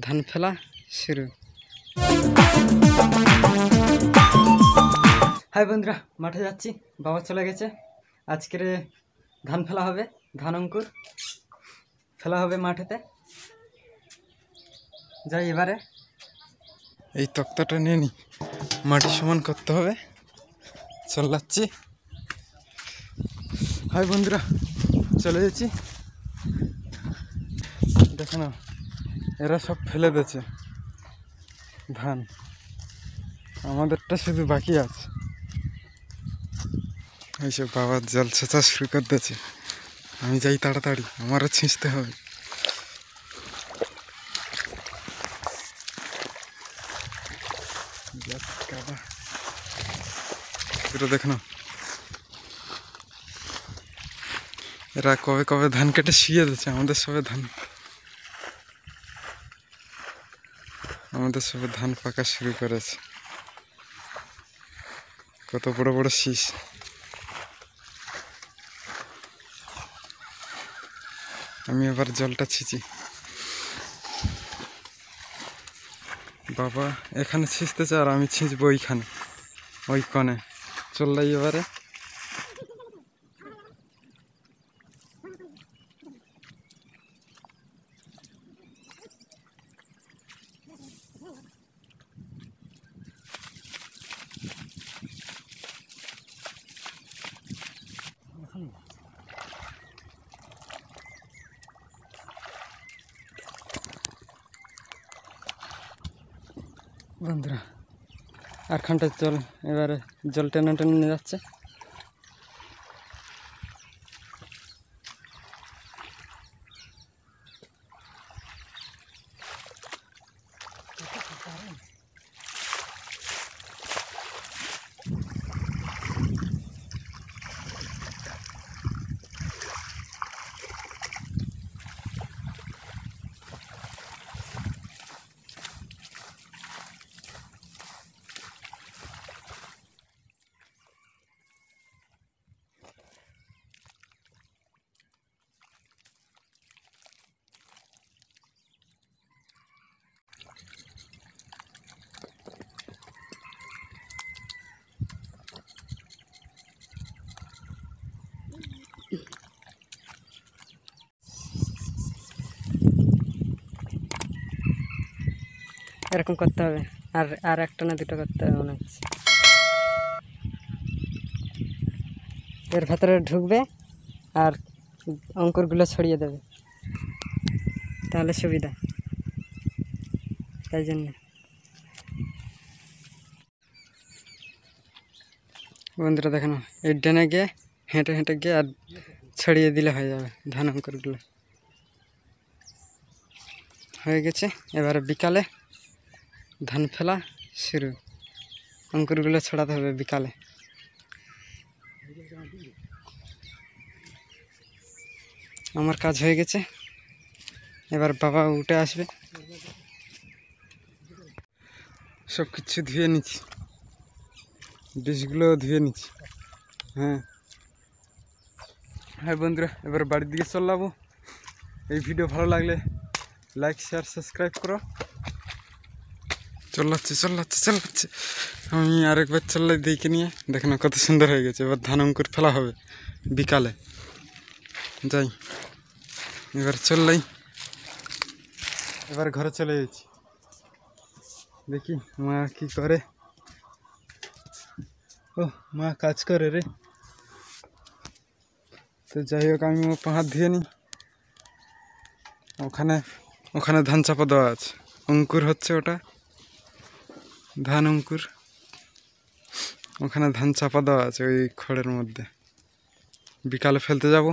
ধান ফেলা শুরু। হাই বন্ধুরা, মাঠে যাচ্ছি, বাবা চলে গেছে। আজকের ধান ফেলা হবে, ধান অঙ্কুর ফেলা হবে মাঠেতে। যাই এবারে এই তক্তাটা নিয়ে নি, মাটি সমান করতে হবে। চল যাচ্ছি। হাই বন্ধুরা, চলে যাচ্ছি। দেখো না, এরা সব ফেলে দিয়েছে ধান, আমাদেরটা শুধু বাকি আছে। এইসব বাবার জল ছেঁচা শুরু করে দিয়েছে। আমি যাই তাড়াতাড়ি, আমারও ছিঁচতে হবে। দেখো না, এরা কবে কবে ধান কেটে শুয়ে দিচ্ছে। আমাদের সবে ধান পাকা শুরু করেছে। কত বড় বড় শীষ। আমি এবার জলটা ছিঁচি। বাবা এখানে ছিঁচতেছে আর আমি ছিঁচবো ওইখানে, ওই কনে। চললাই এবারে। বন্ধুরা, আর খানটা জল, এবারে জল টেনে টেনে নিয়ে যাচ্ছে। এরকম করতে হবে, আর একটা না দুটো করতে হবে মনে হচ্ছে। এর ভেতরে ঢুকবে আর অঙ্কুরগুলো ছড়িয়ে দেবে, তাহলে সুবিধা। তাই জন্য বন্ধুরা দেখো না, এই ডেনে গিয়ে হেঁটে হেঁটে গিয়ে আর ছড়িয়ে দিলে হয়ে যাবে ধান অঙ্কুরগুলো। হয়ে গেছে। এবারে বিকালে ধান ফেলা শুরু। অঙ্কুরগুলো ছড়াতে হবে বিকালে। আমার কাজ হয়ে গেছে, এবার বাবা উঠে আসবে। সব কিছু ধুয়ে নিচ্ছি, ডিশগুলো ধুয়ে নিচ্ছি। হ্যাঁ হ্যাঁ বন্ধুরা, এবার বাড়ির দিকে চললাম। এই ভিডিও ভালো লাগলে লাইক, শেয়ার, সাবস্ক্রাইব করো। চল্লাচ্ছে। আমি আরেকবার চললাই দেখে নিয়ে। দেখো না কত সুন্দর হয়ে গেছে। এবার ধান অঙ্কুর ফেলা হবে বিকালে। যাই এবার চললাই, এবার ঘরে চলে যাচ্ছি। দেখি মা কি করে। ও মা কাজ করে রে। তো যাই হোক, আমি ও হাত ধুয়ে নিই। ওখানে ধান চাপা দেওয়া আছে, অঙ্কুর হচ্ছে ওটা ধান অঙ্কুর। ওখানে ধান চাপা দেওয়া আছে ওই খড়ের মধ্যে। বিকালে ফেলতে যাব।